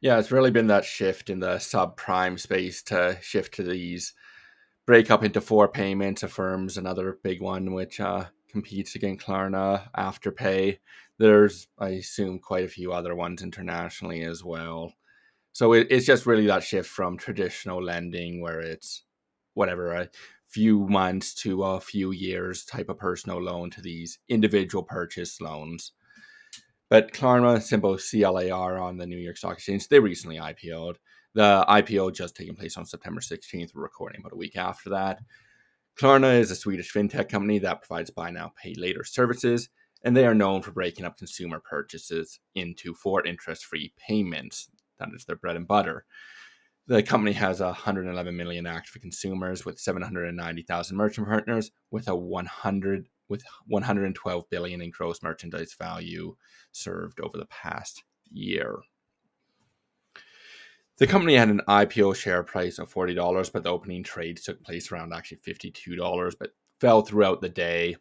Yeah, it's really been that shift in the subprime space to shift to these break up into four payments. Affirm's another big one, which competes against Klarna, Afterpay. There's, I assume, quite a few other ones internationally as well. So it's just really that shift from traditional lending where it's whatever, a few months to a few years type of personal loan to these individual purchase loans. But Klarna, symbol CLAR on the New York Stock Exchange, they recently IPO'd. The IPO just taking place on September 16th. We're recording about a week after that. Klarna is a Swedish fintech company that provides buy now, pay later services, and they are known for breaking up consumer purchases into four interest-free payments. That is their bread and butter. The company has 111 million active consumers with 790,000 merchant partners with 112 billion in gross merchandise value served over the past year. The company had an IPO share price of $40, but the opening trades took place around actually $52, but fell throughout the day.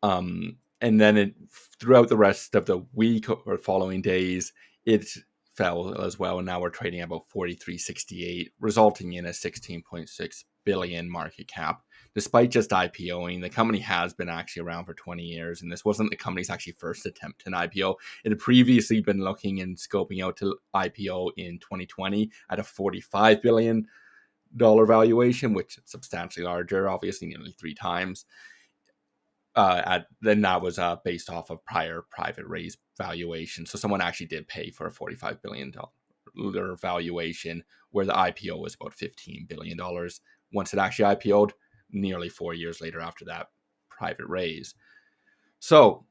And then throughout the rest of the week or following days, it fell as well. And now we're trading about 43.68, resulting in a 16.6 billion market cap. Despite just IPOing, the company has been actually around for 20 years, and this wasn't the company's actually first attempt at an IPO. It had previously been looking and scoping out to IPO in 2020 at a $45 billion valuation, which is substantially larger, obviously nearly 3 times. Then that was based off of prior private raise valuation. So someone actually did pay for a $45 billion valuation, where the IPO was about $15 billion. Once it actually IPO'd, nearly 4 years later after that private raise. So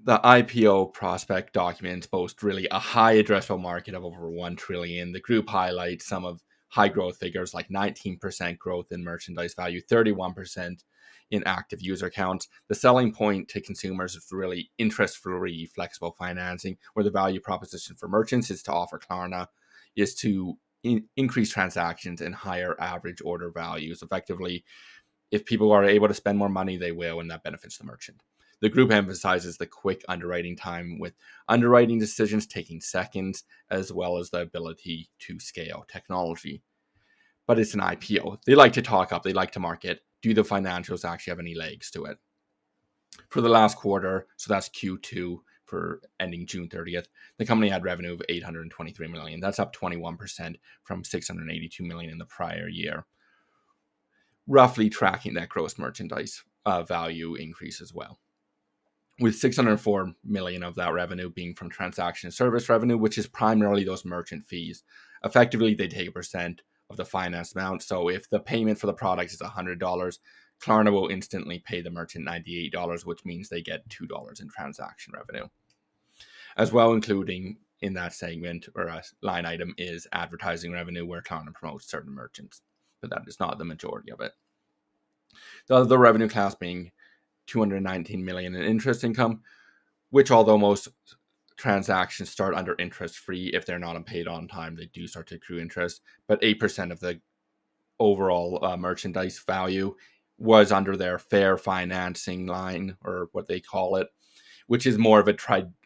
the IPO prospect documents boast really a high addressable market of over 1 trillion. The group highlights some of high growth figures like 19% growth in merchandise value, 31% in active user counts. The selling point to consumers is really interest-free flexible financing, where the value proposition for merchants is to offer Klarna is to increase transactions and higher average order values. Effectively, if people are able to spend more money, they will, and that benefits the merchant. The group emphasizes the quick underwriting time, with underwriting decisions taking seconds, as well as the ability to scale technology. But it's an IPO. They like to talk up, they like to market. Do the financials actually have any legs to it? For the last quarter, so that's Q2 for ending June 30th, the company had revenue of $823 million. That's up 21% from $682 million in the prior year, roughly tracking that gross merchandise value increase as well, with $604 million of that revenue being from transaction service revenue, which is primarily those merchant fees. Effectively, they take a percent of the finance amount. So if the payment for the product is $100, Klarna will instantly pay the merchant $98, which means they get $2 in transaction revenue. As well, including in that segment or a line item is advertising revenue, where Klarna promotes certain merchants, but that is not the majority of it. The other revenue class being $219 million in interest income, which, although most transactions start under interest free, if they're not paid on time, they do start to accrue interest. But 8% of the overall merchandise value was under their fair financing line, or what they call it, which is more of a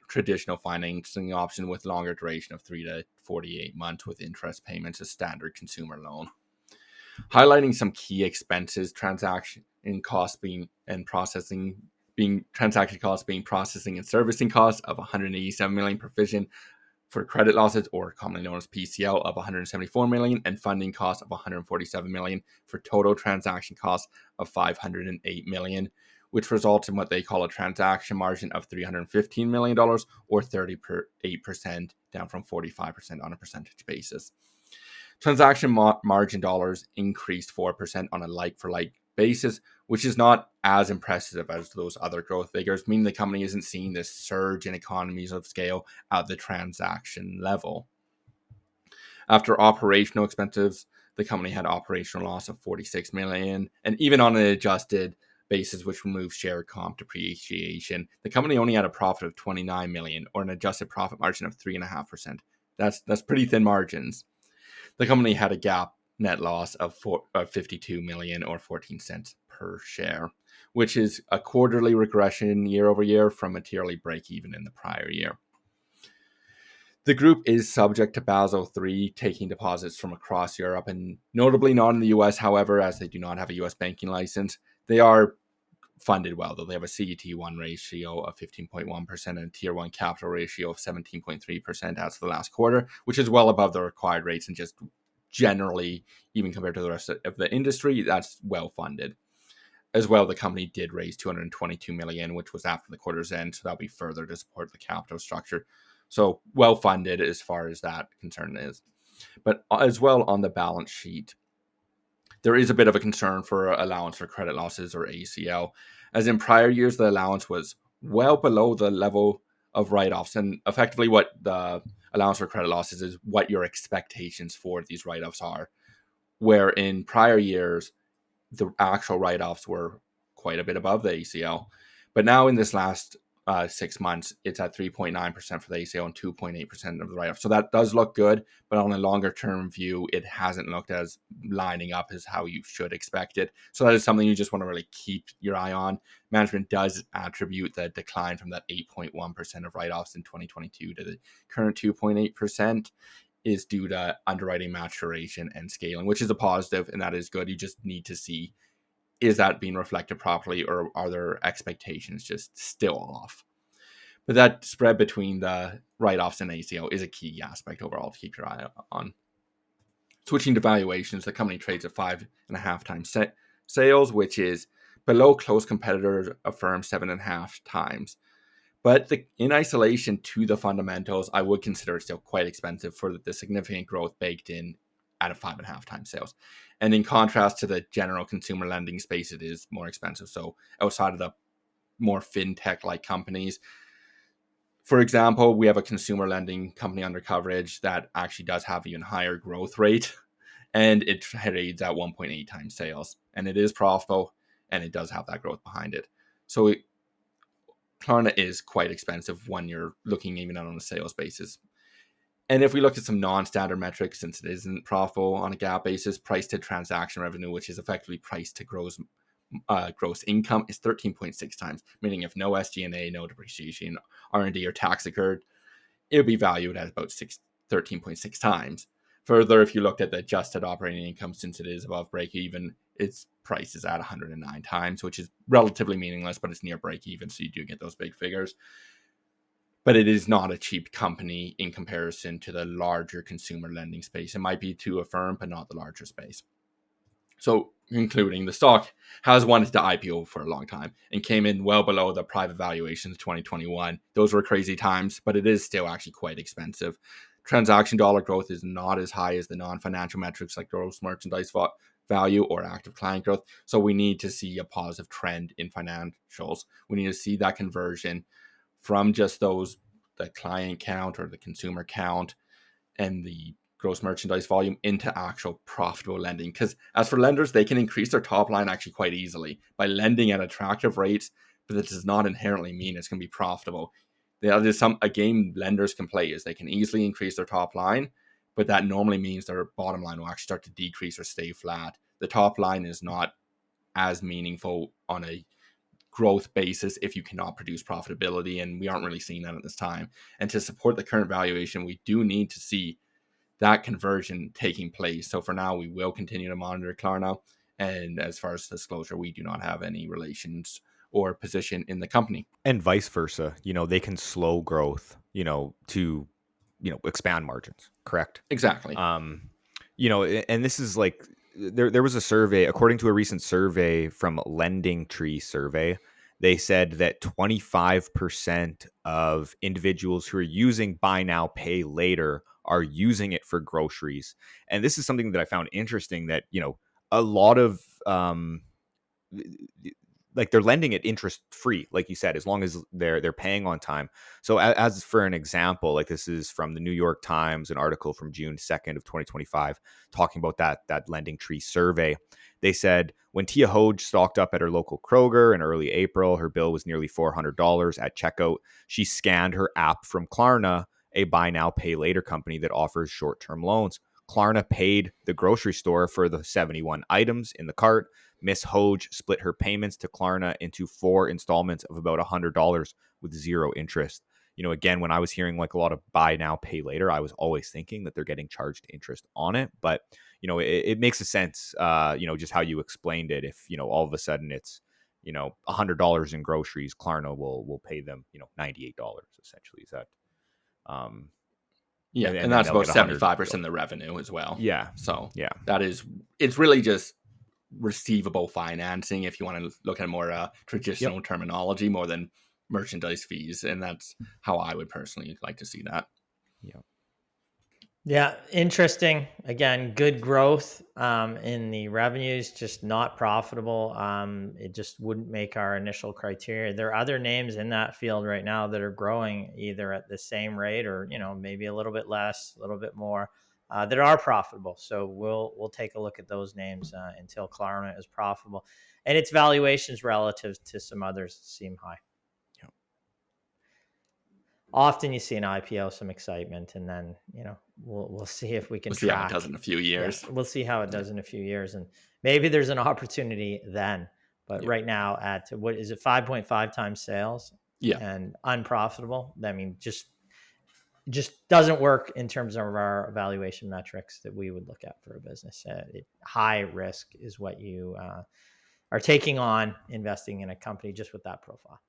traditional financing option with longer duration of 3 to 48 months with interest payments, a standard consumer loan. Highlighting some key expenses, transaction costs being processing and servicing costs of $187 million, provision for credit losses, or commonly known as PCL, of $174 million, and funding costs of $147 million, for total transaction costs of $508 million, which results in what they call a transaction margin of $315 million, or 38%, down from 45% on a percentage basis. Transaction margin dollars increased 4% on a like-for-like basis, which is not as impressive as those other growth figures, meaning the company isn't seeing this surge in economies of scale at the transaction level. After operational expenses, the company had operational loss of $46 million, and even on an adjusted basis, which removes share comp depreciation, the company only had a profit of $29 million, or an adjusted profit margin of 3.5%. That's pretty thin margins. The company had a GAAP net loss of $52 million, or 14 cents per share, which is a quarterly regression year over year from materially break even in the prior year. The group is subject to Basel III, taking deposits from across Europe, and notably not in the US, however, as they do not have a US banking license. They are funded well, though. They have a CET1 ratio of 15.1% and a Tier 1 capital ratio of 17.3% as of the last quarter, which is well above the required rates and just generally, even compared to the rest of the industry, that's well funded. As well, the company did raise $222 million, which was after the quarter's end, so that'll be further to support the capital structure. So well funded as far as that concern is. But as well on the balance sheet, there is a bit of a concern for allowance for credit losses, or ACL, as in prior years the allowance was well below the level of write-offs, and effectively what the allowance for credit losses is what your expectations for these write-offs are, where in prior years the actual write-offs were quite a bit above the ACL. But now in this last 6 months, it's at 3.9% for the ACL and 2.8% of the write-off. So that does look good, but on a longer term view, it hasn't looked as lining up as how you should expect it. So that is something you just want to really keep your eye on. Management does attribute the decline from that 8.1% of write-offs in 2022 to the current 2.8% is due to underwriting maturation and scaling, which is a positive, and that is good. You just need to see, is that being reflected properly, or are their expectations just still off? But that spread between the write-offs and ACL is a key aspect overall to keep your eye on. Switching to valuations, the company trades at 5.5 times sales, which is below close competitors, a firm 7.5 times. But in isolation to the fundamentals, I would consider it still quite expensive for the significant growth baked in at a 5.5 times sales. And in contrast to the general consumer lending space, it is more expensive. So outside of the more fintech-like companies, for example, we have a consumer lending company under coverage that actually does have even higher growth rate, and it trades at 1.8 times sales. And it is profitable, and it does have that growth behind it. So Klarna is quite expensive when you're looking even on a sales basis. And if we look at some non-standard metrics, since it isn't profitable on a GAAP basis, price to transaction revenue, which is effectively price to gross income, is 13.6 times, meaning if no SG&A, no depreciation, R&D, or tax occurred, it would be valued at about 13.6 times. Further, if you looked at the adjusted operating income, since it is above break even, its price is at 109 times, which is relatively meaningless, but it's near break even, so you do get those big figures. But it is not a cheap company in comparison to the larger consumer lending space. It might be to a firm, but not the larger space. So, concluding, the stock has wanted to IPO for a long time and came in well below the private valuations of 2021. Those were crazy times, but it is still actually quite expensive. Transaction dollar growth is not as high as the non-financial metrics like gross merchandise value or active client growth. So we need to see a positive trend in financials. We need to see that conversion from just the client count or the consumer count and the gross merchandise volume into actual profitable lending. Because as for lenders, they can increase their top line actually quite easily by lending at attractive rates, but that does not inherently mean it's going to be profitable. That is a game lenders can play, is they can easily increase their top line, but that normally means their bottom line will actually start to decrease or stay flat. The top line is not as meaningful on a growth basis if you cannot produce profitability, and we aren't really seeing that at this time. And to support the current valuation, we do need to see that conversion taking place. So for now, we will continue to monitor Klarna, and as far as disclosure, we do not have any relations or position in the company. And vice versa, they can slow growth, to, expand margins, correct? Exactly. And this is like, there was a survey, according to a recent survey from Lending Tree Survey, they said that 25% of individuals who are using buy now, pay later are using it for groceries. And this is something that I found interesting, that, a lot of, like, they're lending it interest free, like you said, as long as they're paying on time. So as for an example, like, this is from the New York Times, an article from June 2nd of 2025, talking about that Lending Tree survey. They said when Tia Hoge stocked up at her local Kroger in early April, her bill was nearly $400 at checkout. She scanned her app from Klarna, a buy now, pay later company that offers short-term loans. Klarna paid the grocery store for the 71 items in the cart. Miss Hoge split her payments to Klarna into 4 installments of about $100 with zero interest. again, when I was hearing like a lot of buy now, pay later, I was always thinking that they're getting charged interest on it. But, it makes a sense, just how you explained it. If, all of a sudden it's, $100 in groceries, Klarna will pay them, $98 essentially. Is that, um, Yeah, and and then that's they'll about get 75% of 100. the revenue as well. Yeah. So Yeah. that is, it's really just receivable financing if you want to look at more Yep. traditional terminology more than merchandise fees. And that's how I would personally like to see that. Yeah. Yeah, interesting. Again, good growth in the revenues, just not profitable. It just wouldn't make our initial criteria. There are other names in that field right now that are growing either at the same rate or maybe a little bit less, a little bit more, that are profitable. So we'll take a look at those names until Klarna is profitable, and its valuations relative to some others seem high. Often you see an IPO, some excitement, and then we'll see if we can We'll see how it track. does in a few Yeah, years. we'll see how it does in a few years, and maybe there's an opportunity then. But Yeah. right now, at what is it, 5.5 times sales, Yeah. and unprofitable. I mean, just doesn't work in terms of our evaluation metrics that we would look at for a business. High risk is what you are taking on investing in a company just with that profile.